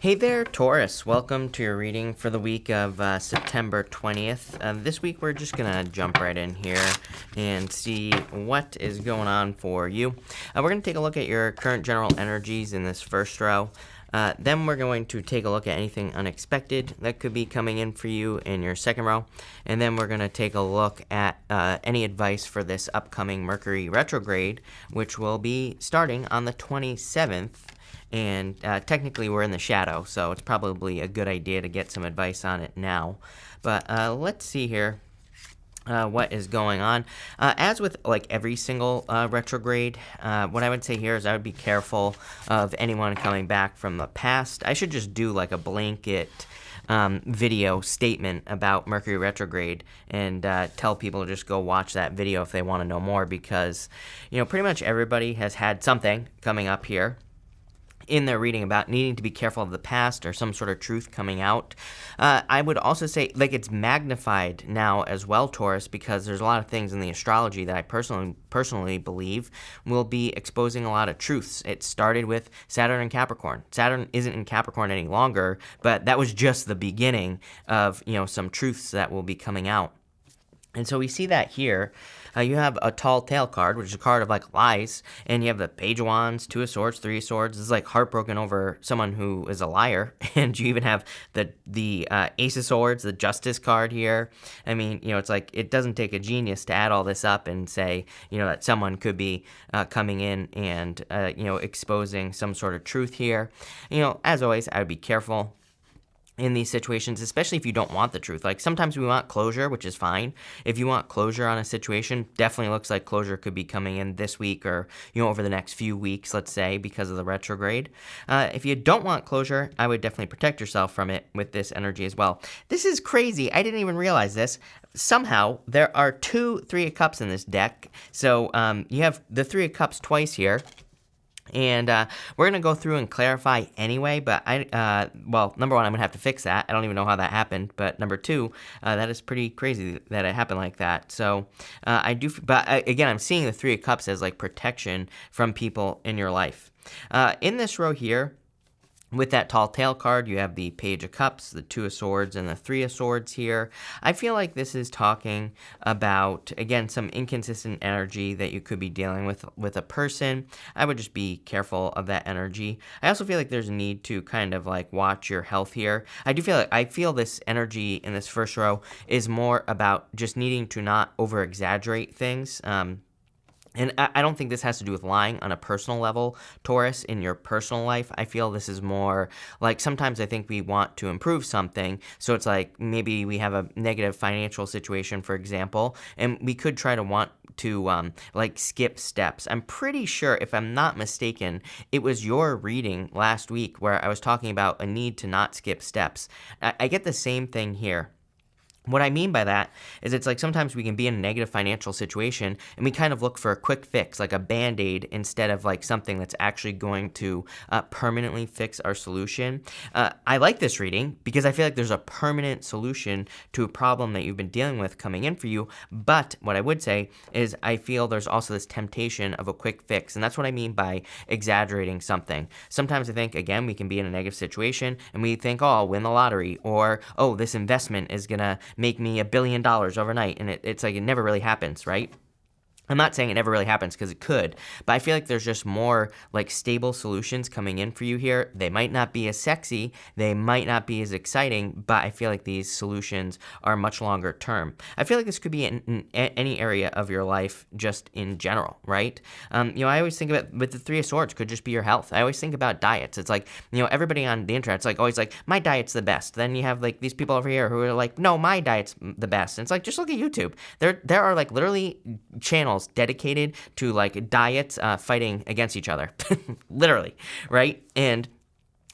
Hey there, Taurus. Welcome to your reading for the week of September 20th. This week, we're just going to jump right in here and see what is going on for you. We're going to take a look at your current general energies in this first row. Then we're going to take a look at anything unexpected that could be coming in for you in your second row. And then we're going to take a look at any advice for this upcoming Mercury retrograde, which will be starting on the 27th. And technically we're in the shadow, so it's probably a good idea to get some advice on it now. But let's see here what is going on. As with like every single retrograde, what I would say here is I would be careful of anyone coming back from the past. I should just do like a blanket video statement about Mercury retrograde and tell people to just go watch that video if they want to know more, because pretty much everybody has had something coming up here in their reading about needing to be careful of the past or some sort of truth coming out. I would also say like it's magnified now as well, Taurus, because there's a lot of things in the astrology that I personally believe will be exposing a lot of truths. It started with Saturn and Capricorn. Saturn isn't in Capricorn any longer, but that was just the beginning of some truths that will be coming out. And so we see that here. You have a tall tale card, which is a card of like lies, and you have the Page of Wands, Two of Swords, Three of Swords. This is like heartbroken over someone who is a liar, and you even have the Ace of Swords, the Justice card here. I mean, it's like it doesn't take a genius to add all this up and say, that someone could be coming in and exposing some sort of truth here. As always, I would be careful in these situations, especially if you don't want the truth. Like sometimes we want closure, which is fine. If you want closure on a situation, definitely looks like closure could be coming in this week or, over the next few weeks, let's say, because of the retrograde. If you don't want closure, I would definitely protect yourself from it with this energy as well. This is crazy. I didn't even realize this. Somehow there are two Three of Cups in this deck. So you have the Three of Cups twice here. And we're going to go through and clarify anyway, but number one, I'm going to have to fix that. I don't even know how that happened, but number two, that is pretty crazy that it happened like that. So again, I'm seeing the Three of Cups as like protection from people in your life. In this row here, with that tall tale card, you have the Page of Cups, the Two of Swords, and the Three of Swords here. I feel like this is talking about, again, some inconsistent energy that you could be dealing with a person. I would just be careful of that energy. I also feel like there's a need to kind of like watch your health here. I feel this energy in this first row is more about just needing to not over-exaggerate things. And I don't think this has to do with lying on a personal level, Taurus, in your personal life. I feel this is more like sometimes I think we want to improve something. So it's like maybe we have a negative financial situation, for example, and we could try to want to skip steps. I'm pretty sure, if I'm not mistaken, it was your reading last week where I was talking about a need to not skip steps. I get the same thing here. What I mean by that is it's like sometimes we can be in a negative financial situation and we kind of look for a quick fix, like a Band-Aid, instead of like something that's actually going to permanently fix our solution. I like this reading because I feel like there's a permanent solution to a problem that you've been dealing with coming in for you. But what I would say is I feel there's also this temptation of a quick fix. And that's what I mean by exaggerating something. Sometimes I think, again, we can be in a negative situation and we think, oh, I'll win the lottery, or, oh, this investment is going to make me $1 billion overnight, and it's like it never really happens, right? I'm not saying it never really happens because it could, but I feel like there's just more like stable solutions coming in for you here. They might not be as sexy, they might not be as exciting, but I feel like these solutions are much longer term. I feel like this could be in any area of your life just in general, right? I always think about with the Three of Swords could just be your health. I always think about diets. It's like, everybody on the internet, it's like always like, my diet's the best. Then you have like these people over here who are like, no, my diet's the best. And it's like, just look at YouTube. There are like literally channels dedicated to like diets fighting against each other, literally, right? And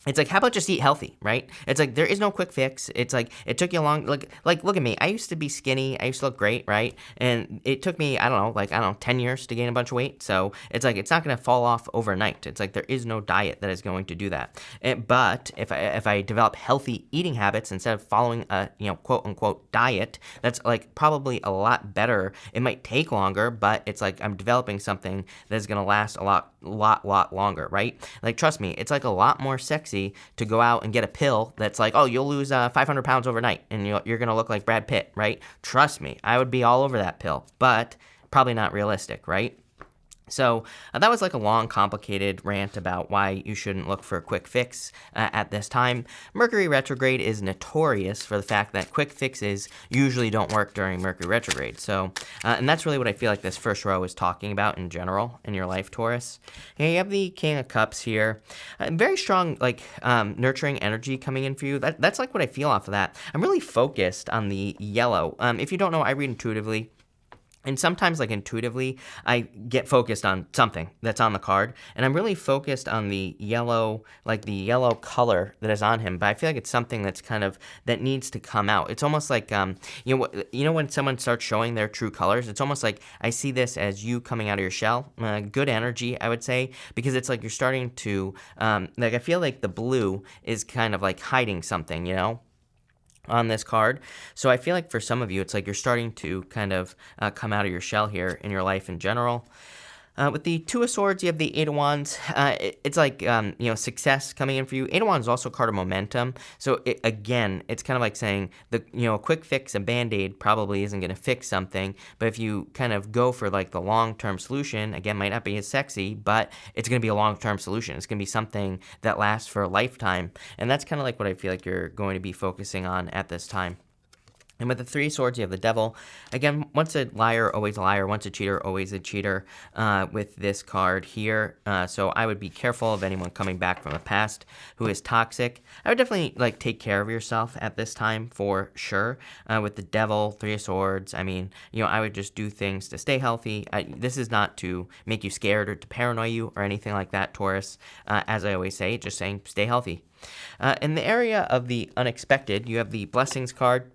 it's like, how about just eat healthy, right? It's like, there is no quick fix. It's like, it took you a long, like, look at me. I used to be skinny. I used to look great, right? And it took me, 10 years to gain a bunch of weight. So it's like, it's not going to fall off overnight. It's like, there is no diet that is going to do that. But if I develop healthy eating habits instead of following a, quote unquote diet, that's like probably a lot better. It might take longer, but it's like, I'm developing something that is going to last a lot longer, right? Like, trust me, it's like a lot more sexy fancy to go out and get a pill that's like, oh, you'll lose 500 pounds overnight and you're going to look like Brad Pitt, right? Trust me, I would be all over that pill, but probably not realistic, right? So that was like a long, complicated rant about why you shouldn't look for a quick fix at this time. Mercury retrograde is notorious for the fact that quick fixes usually don't work during Mercury retrograde. So, and that's really what I feel like this first row is talking about in general in your life, Taurus. And you have the King of Cups here. Very strong, like nurturing energy coming in for you. That's like what I feel off of that. I'm really focused on the yellow. If you don't know, I read intuitively. And sometimes, like intuitively, I get focused on something that's on the card, and I'm really focused on the yellow, like the yellow color that is on him. But I feel like it's something that's kind of that needs to come out. It's almost like you know when someone starts showing their true colors, it's almost like I see this as you coming out of your shell. Good energy, I would say, because it's like you're starting to like I feel like the blue is kind of like hiding something, you know, on this card. So I feel like for some of you, it's like you're starting to kind of come out of your shell here in your life in general. With the Two of Swords, you have the Eight of Wands. It's like, success coming in for you. Eight of Wands is also a card of momentum. So, again, it's kind of like saying, a quick fix, a Band-Aid probably isn't going to fix something. But if you kind of go for, like, the long-term solution, again, might not be as sexy, but it's going to be a long-term solution. It's going to be something that lasts for a lifetime. And that's kind of like what I feel like you're going to be focusing on at this time. And with the Three of Swords, you have the Devil. Again, once a liar, always a liar. Once a cheater, always a cheater with this card here. So I would be careful of anyone coming back from the past who is toxic. I would definitely take care of yourself at this time for sure. With the Devil, Three of Swords, I mean, I would just do things to stay healthy. This is not to make you scared or to paranoid you or anything like that, Taurus. As I always say, just saying stay healthy. In the area of the unexpected, you have the Blessings card.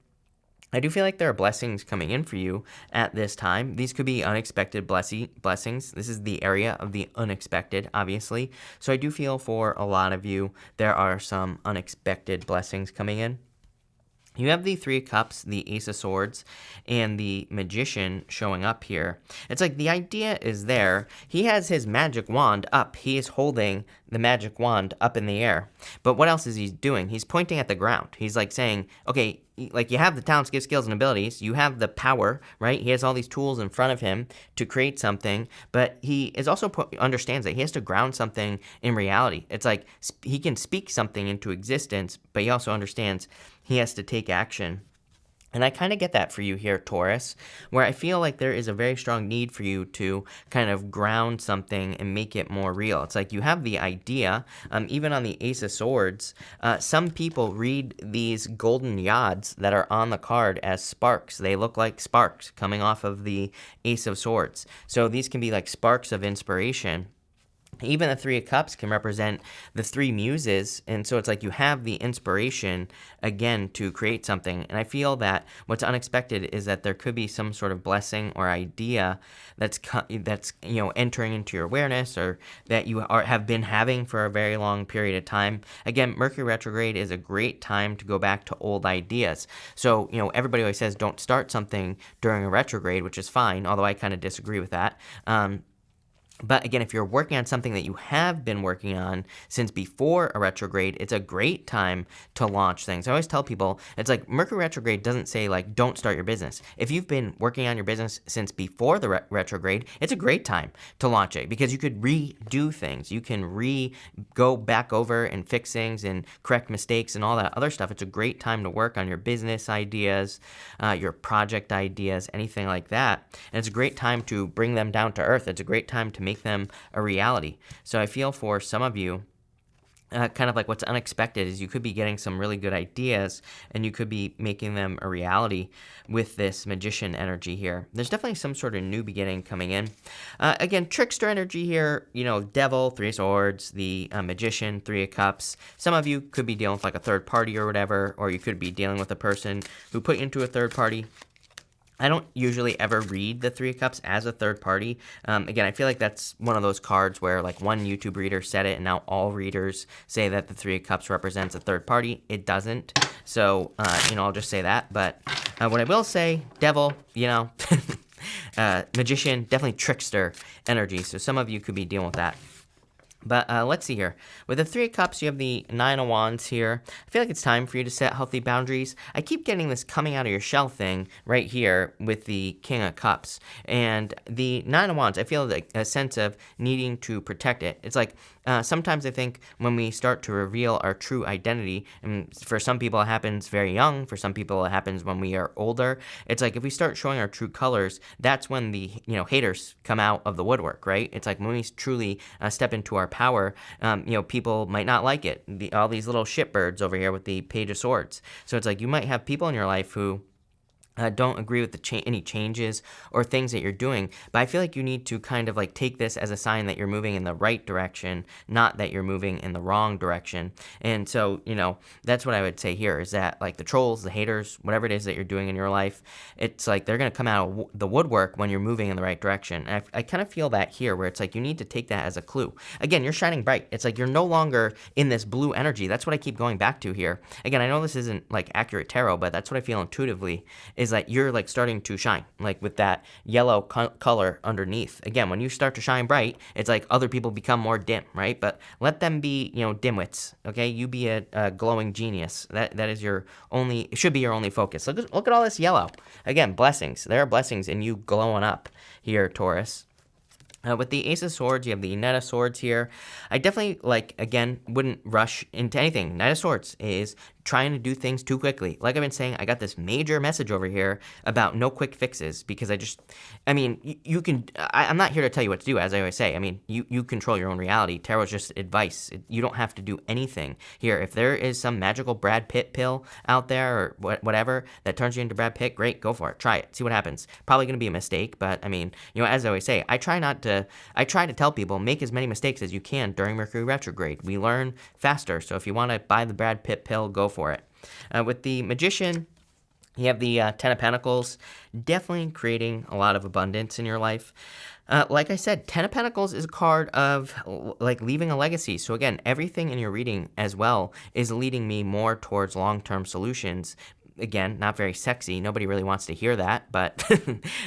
I do feel like there are blessings coming in for you at this time. These could be unexpected blessings. This is the area of the unexpected, obviously. So I do feel for a lot of you, there are some unexpected blessings coming in. You have the Three of Cups, the Ace of Swords, and the Magician showing up here. It's like the idea is there. He has his magic wand up. He is holding the magic wand up in the air. But what else is he doing? He's pointing at the ground. He's like saying, okay, like you have the talents, gifts, skills, and abilities. You have the power, right? He has all these tools in front of him to create something, but he is also understands that he has to ground something in reality. It's like he can speak something into existence, but he also understands he has to take action. And I kind of get that for you here, Taurus, where I feel like there is a very strong need for you to kind of ground something and make it more real. It's like you have the idea, even on the Ace of Swords, some people read these golden yods that are on the card as sparks. They look like sparks coming off of the Ace of Swords. So these can be like sparks of inspiration. Even the Three of Cups can represent the three muses, and so it's like you have the inspiration, again, to create something. And I feel that what's unexpected is that there could be some sort of blessing or idea that's entering into your awareness, or that you have been having for a very long period of time. Again, Mercury retrograde is a great time to go back to old ideas. So, everybody always says don't start something during a retrograde, which is fine, although I kind of disagree with that. But again, if you're working on something that you have been working on since before a retrograde, it's a great time to launch things. I always tell people, it's like Mercury retrograde doesn't say like, don't start your business. If you've been working on your business since before the retrograde, it's a great time to launch it because you could redo things. You can go back over and fix things and correct mistakes and all that other stuff. It's a great time to work on your business ideas, your project ideas, anything like that. And it's a great time to bring them down to earth. It's a great time to make them a reality. So I feel for some of you, kind of like what's unexpected is you could be getting some really good ideas and you could be making them a reality with this Magician energy here. There's definitely some sort of new beginning coming in. Again, Trickster energy here, Devil, Three of Swords, the Magician, Three of Cups. Some of you could be dealing with like a third party or whatever, or you could be dealing with a person who put you into a third party. I don't usually ever read the Three of Cups as a third party. Again, I feel like that's one of those cards where like one YouTube reader said it and now all readers say that the Three of Cups represents a third party. It doesn't. So, I'll just say that. But what I will say, Devil, Magician, definitely Trickster energy. So some of you could be dealing with that. But let's see here. With the Three of Cups, you have the Nine of Wands here. I feel like it's time for you to set healthy boundaries. I keep getting this coming out of your shell thing right here with the King of Cups. And the Nine of Wands, I feel like a sense of needing to protect it. It's like sometimes I think when we start to reveal our true identity, and for some people it happens very young, for some people it happens when we are older. It's like if we start showing our true colors, that's when the haters come out of the woodwork, right? It's like when we truly step into our power, people might not like it. All these little shitbirds over here with the Page of Swords. So it's like you might have people in your life who don't agree with any changes or things that you're doing, but I feel like you need to kind of like take this as a sign that you're moving in the right direction, not that you're moving in the wrong direction. And so, that's what I would say here is that like the trolls, the haters, whatever it is that you're doing in your life, it's like they're going to come out of the woodwork when you're moving in the right direction. And I kind of feel that here where it's like you need to take that as a clue. Again, you're shining bright. It's like you're no longer in this blue energy. That's what I keep going back to here. Again, I know this isn't like accurate tarot, but that's what I feel intuitively is that you're like starting to shine, like with that yellow color underneath. Again, when you start to shine bright, it's like other people become more dim, right? But let them be, dimwits, okay? You be a glowing genius. That is it should be your only focus. Look at all this yellow. Again, blessings. There are blessings in you glowing up here, Taurus. With the Ace of Swords, you have the Knight of Swords here. I definitely, wouldn't rush into anything. Knight of Swords is trying to do things too quickly. Like I've been saying, I got this major message over here about no quick fixes because you can, I'm not here to tell you what to do, as I always say. I mean, you control your own reality. Tarot is just advice. You don't have to do anything here. If there is some magical Brad Pitt pill out there or whatever that turns you into Brad Pitt, great, go for it. Try it. See what happens. Probably going to be a mistake, but as I always say, I try to tell people, make as many mistakes as you can during Mercury retrograde. We learn faster. So if you want to buy the Brad Pitt pill, go for it. With the Magician, you have the Ten of Pentacles, definitely creating a lot of abundance in your life. Like I said, Ten of Pentacles is a card of leaving a legacy. So again, everything in your reading as well is leading me more towards long-term solutions. Again, not very sexy. Nobody really wants to hear that. But,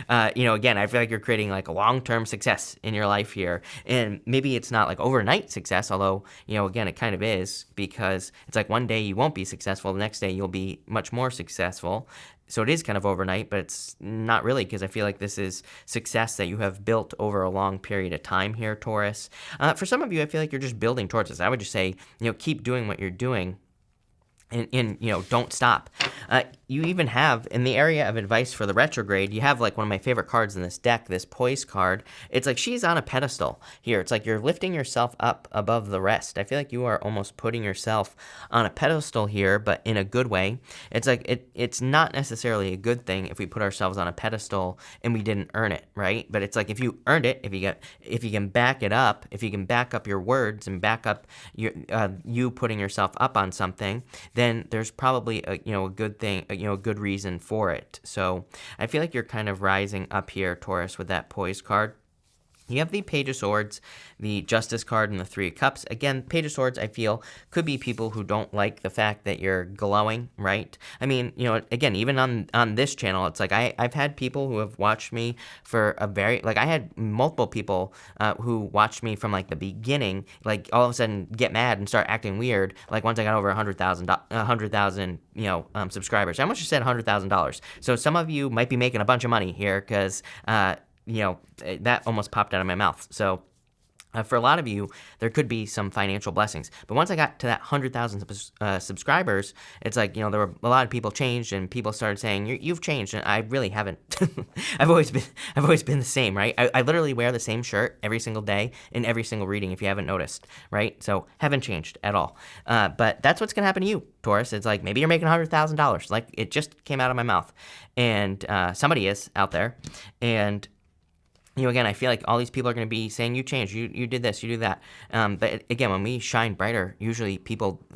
again, I feel like you're creating like a long-term success in your life here. And maybe it's not like overnight success, although, again, it kind of is because it's like one day you won't be successful. The next day you'll be much more successful. So it is kind of overnight, but it's not really because I feel like this is success that you have built over a long period of time here, Taurus. For some of you, I feel like you're just building towards this. I would just say, keep doing what you're doing. And don't stop. You even have, in the area of advice for the retrograde, you have like one of my favorite cards in this deck, this Poise card. It's like she's on a pedestal here. It's like you're lifting yourself up above the rest. I feel like you are almost putting yourself on a pedestal here, but in a good way. It's like it's not necessarily a good thing if we put ourselves on a pedestal and we didn't earn it, right? But it's like if you earned it, if you can back it up, if you can back up your words and back up you putting yourself up on something, then there's probably a good thing, a good reason for it. So I feel like you're kind of rising up here, Taurus, with that Poise card. You have the Page of Swords, the Justice card, and the Three of Cups. Again, Page of Swords, I feel, could be people who don't like the fact that you're glowing, right? I mean, again, even on this channel, it's like I've had people who have watched me for I had multiple people who watched me from like the beginning, like all of a sudden get mad and start acting weird, like once I got over 100,000 subscribers. I almost just said $100,000. So some of you might be making a bunch of money here because that almost popped out of my mouth. So for a lot of you, there could be some financial blessings. But once I got to that 100,000 subscribers, it's like, there were a lot of people changed and people started saying, you've changed. And I really haven't. I've always been the same, right? I literally wear the same shirt every single day in every single reading, if you haven't noticed, right? So haven't changed at all. But that's what's going to happen to you, Taurus. It's like, maybe you're making $100,000. Like it just came out of my mouth. And somebody is out there. And again, I feel like all these people are going to be saying, you changed, you did this, you do that. But again, when we shine brighter, usually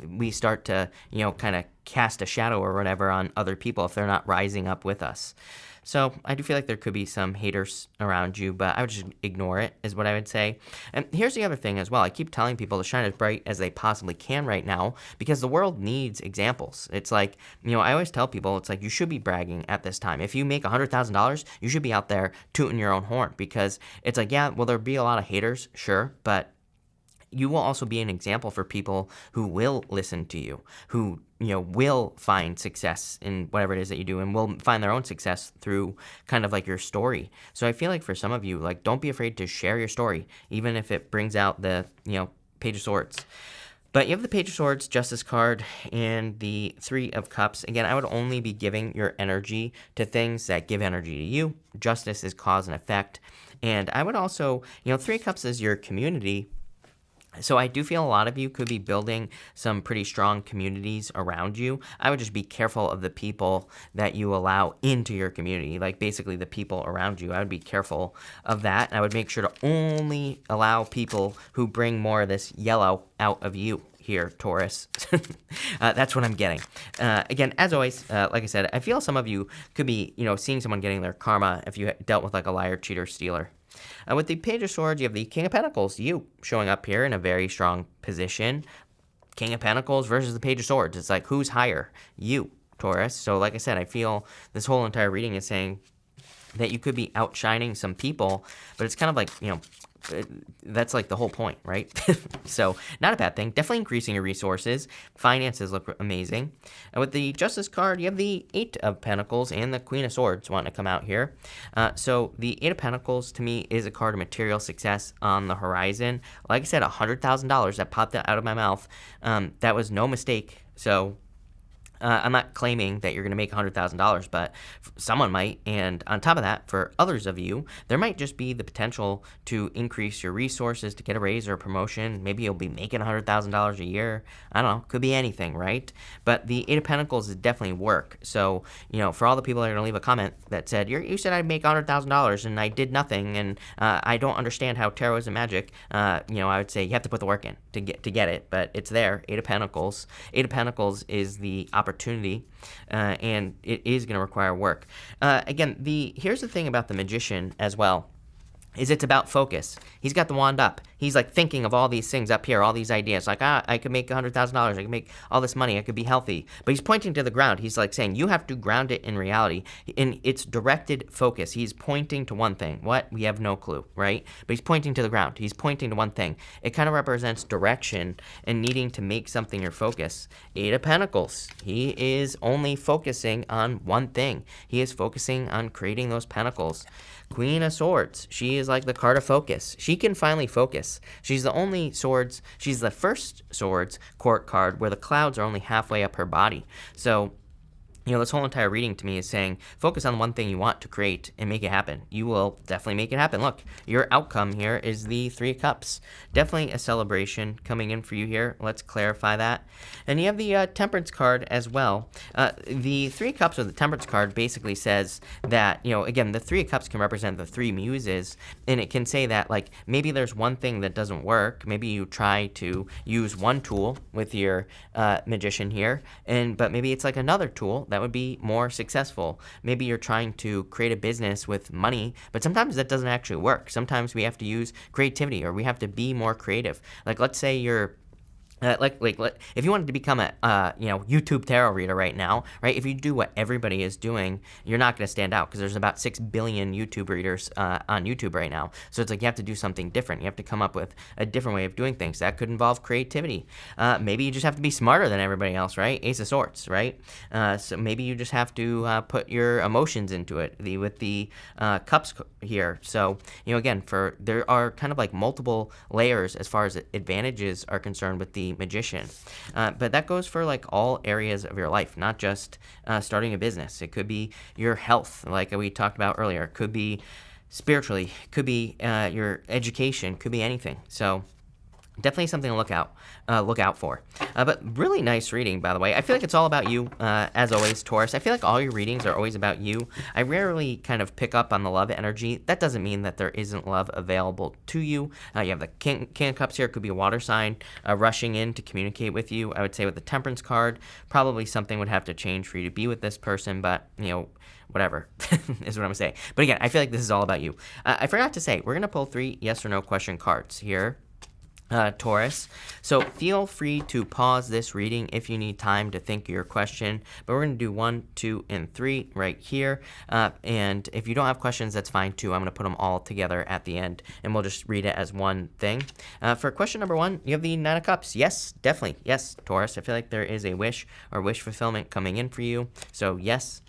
we start to, kind of cast a shadow or whatever on other people if they're not rising up with us. So I do feel like there could be some haters around you, but I would just ignore it, is what I would say. And here's the other thing as well. I keep telling people to shine as bright as they possibly can right now because the world needs examples. It's like, I always tell people, it's like you should be bragging at this time. If you make $100,000, you should be out there tooting your own horn because it's like, yeah, will there be a lot of haters? Sure, but you will also be an example for people who will listen to you, who, will find success in whatever it is that you do and will find their own success through kind of like your story. So I feel like for some of you, like, don't be afraid to share your story, even if it brings out the, Page of Swords. But you have the Page of Swords, Justice card, and the Three of Cups. Again, I would only be giving your energy to things that give energy to you. Justice is cause and effect. And I would also, Three of Cups is your community. So I do feel a lot of you could be building some pretty strong communities around you. I would just be careful of the people that you allow into your community, like basically the people around you. I would be careful of that. I would make sure to only allow people who bring more of this yellow out of you here, Taurus. That's what I'm getting. Again, as always, like I said, I feel some of you could be, seeing someone getting their karma if you dealt with like a liar, cheater, stealer. With the Page of Swords, you have the King of Pentacles, you showing up here in a very strong position. King of Pentacles versus the Page of Swords. It's like, who's higher? You, Taurus. So like I said, I feel this whole entire reading is saying that you could be outshining some people, but it's kind of like, that's like the whole point, right? So not a bad thing. Definitely increasing your resources. Finances look amazing. And with the Justice card, you have the Eight of Pentacles and the Queen of Swords wanting to come out here. So the Eight of Pentacles to me is a card of material success on the horizon. Like I said, $100,000 that popped out of my mouth. That was no mistake. So I'm not claiming that you're going to make $100,000, but someone might. And on top of that, for others of you, there might just be the potential to increase your resources to get a raise or a promotion. Maybe you'll be making $100,000 a year. I don't know. Could be anything, right? But the Eight of Pentacles is definitely work. So, for all the people that are going to leave a comment that said, you said I'd make $100,000 and I did nothing, and I don't understand how tarot is a magic, I would say you have to put the work in to get it, but it's there. Eight of Pentacles. Eight of Pentacles is the opportunity, and it is going to require work. Again, here's the thing about the Magician as well, is it's about focus. He's got the wand up. He's like thinking of all these things up here, all these ideas. Like, I could make $100,000. I could make all this money. I could be healthy. But he's pointing to the ground. He's like saying, you have to ground it in reality. In its directed focus. He's pointing to one thing. What? We have no clue, right? But he's pointing to the ground. He's pointing to one thing. It kind of represents direction and needing to make something your focus. Eight of Pentacles. He is only focusing on one thing. He is focusing on creating those pentacles. Queen of Swords. She is like the card of focus. She can finally focus. She's the first Swords court card where the clouds are only halfway up her body. So, this whole entire reading to me is saying, focus on one thing you want to create and make it happen. You will definitely make it happen. Look, your outcome here is the Three of Cups. Definitely a celebration coming in for you here. Let's clarify that. And you have the Temperance card as well. The Three of Cups or the Temperance card basically says that, again, the Three of Cups can represent the three muses, and it can say that, like, maybe there's one thing that doesn't work. Maybe you try to use one tool with your Magician here, but maybe it's like another tool that would be more successful. Maybe you're trying to create a business with money, but sometimes that doesn't actually work. Sometimes we have to use creativity, or we have to be more creative. Like, let's say you're if you wanted to become a YouTube tarot reader right now, right? If you do what everybody is doing, you're not going to stand out, because there's about 6 billion YouTube readers on YouTube right now. So it's like you have to do something different. You have to come up with a different way of doing things. That could involve creativity. Maybe you just have to be smarter than everybody else, right? Ace of Swords, right? So maybe you just have to put your emotions into it with the cups here. So again, there are kind of like multiple layers as far as advantages are concerned with the Magician, but that goes for like all areas of your life, not just starting a business. It could be your health, like we talked about earlier. It could be spiritually, could be your education, could be anything. So definitely something to look out for. But really nice reading, by the way. I feel like it's all about you, as always, Taurus. I feel like all your readings are always about you. I rarely kind of pick up on the love energy. That doesn't mean that there isn't love available to you. You have the King of Cups here. It could be a water sign rushing in to communicate with you. I would say with the Temperance card, probably something would have to change for you to be with this person, but, whatever is what I'm saying. But again, I feel like this is all about you. I forgot to say, we're going to pull 3 yes or no question cards here. Taurus. So feel free to pause this reading if you need time to think of your question. But we're going to do 1, 2, and 3 right here. And if you don't have questions, that's fine too. I'm going to put them all together at the end, and we'll just read it as one thing. For question number 1, you have the Nine of Cups. Yes, definitely. Yes, Taurus. I feel like there is a wish or wish fulfillment coming in for you. So yes.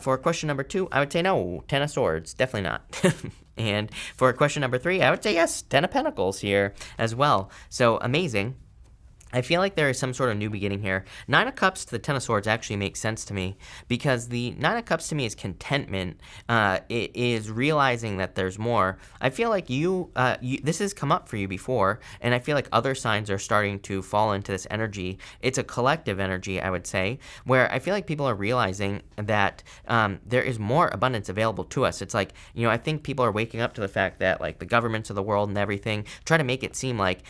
For question number 2, I would say no. 10 of Swords. Definitely not. And for question number 3, I would say yes. 10 of Pentacles here as well. So amazing. I feel like there is some sort of new beginning here. 9 of Cups to the 10 of Swords actually makes sense to me, because the 9 of Cups to me is contentment. It is realizing that there's more. I feel like this has come up for you before, and I feel like other signs are starting to fall into this energy. It's a collective energy, I would say, where I feel like people are realizing that there is more abundance available to us. It's like, I think people are waking up to the fact that, like, the governments of the world and everything try to make it seem like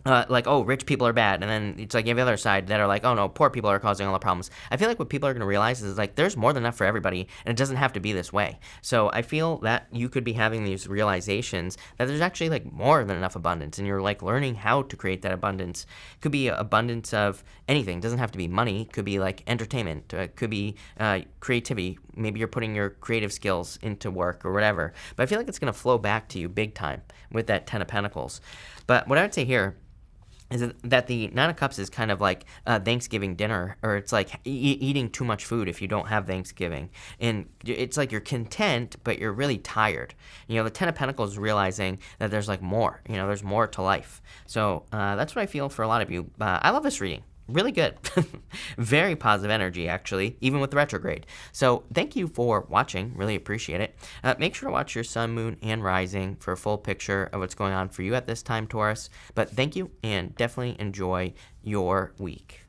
oh, rich people are bad, and then it's like you have the other side that are like, oh no, poor people are causing all the problems. I feel like what people are going to realize is, like, there's more than enough for everybody, and it doesn't have to be this way. So I feel that you could be having these realizations that there's actually, like, more than enough abundance, and you're, like, learning how to create that abundance. It could be abundance of anything. It doesn't have to be money. It could be, like, entertainment. It could be creativity. Maybe you're putting your creative skills into work or whatever. But I feel like it's going to flow back to you big time with that 10 of Pentacles. But what I would say here is that the 9 of Cups is kind of like Thanksgiving dinner, or it's like eating too much food if you don't have Thanksgiving. And it's like you're content, but you're really tired. The 10 of Pentacles is realizing that there's, like, more. There's more to life. So that's what I feel for a lot of you. I love this reading. Really good. Very positive energy, actually, even with the retrograde. So thank you for watching. Really appreciate it. Make sure to watch your sun, moon, and rising for a full picture of what's going on for you at this time, Taurus. But thank you, and definitely enjoy your week.